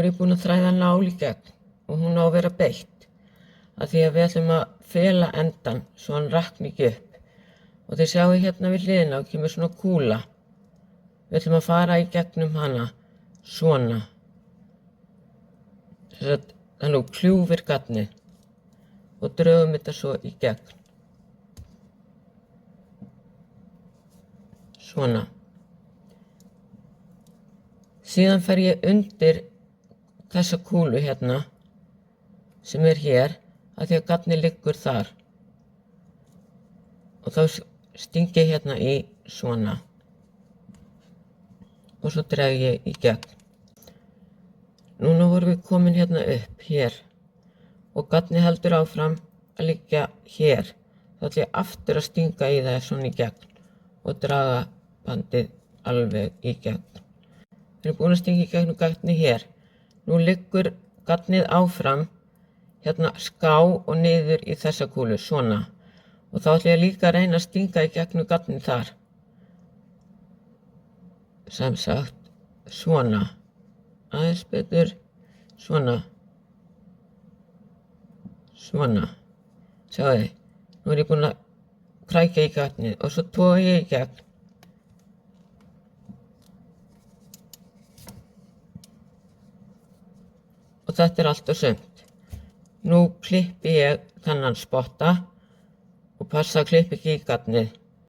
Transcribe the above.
er ég búin að þræða nál í gegn og hún á að vera beitt af því að við ætlum að fela endan svo hann rakni ekki upp. Og þið sjáu hérna við hliðina og kemur svona kúla. Við ætlum að fara í gegnum hana svona. Þannig að kljúfir gatnið og drögum þetta svo í gegn. Svona. Síðan fer ég undir þessa kúlu hérna sem er hér af því að gatnið liggur þar. Og þá sting ég hérna í svona. Og svo dreg ég í gegn. Núna vorum við komin hérna upp, hér. Og gatnið heldur áfram að liggja hér. Þá ætla ég aftur að stinga í það svona í gegn og draga bandið alveg í gegn. Við erum búin að stinga í gegnum gatnið hér. Nú liggur gatnið áfram, hérna ská og niður í þessa kúlu, svona. Og þá ætla ég líka að reyna að stinga í gegnum gatnið þar. Sem sagt, svona. Aðeins betur, svona. Svona. Sjáu þið, nú er ég búin að krækja í gatnið og svo toga ég í gegn. Og þetta er allt og sumt. Nú klippi ég þennan spotta og passa að klippa ekki í gatnið.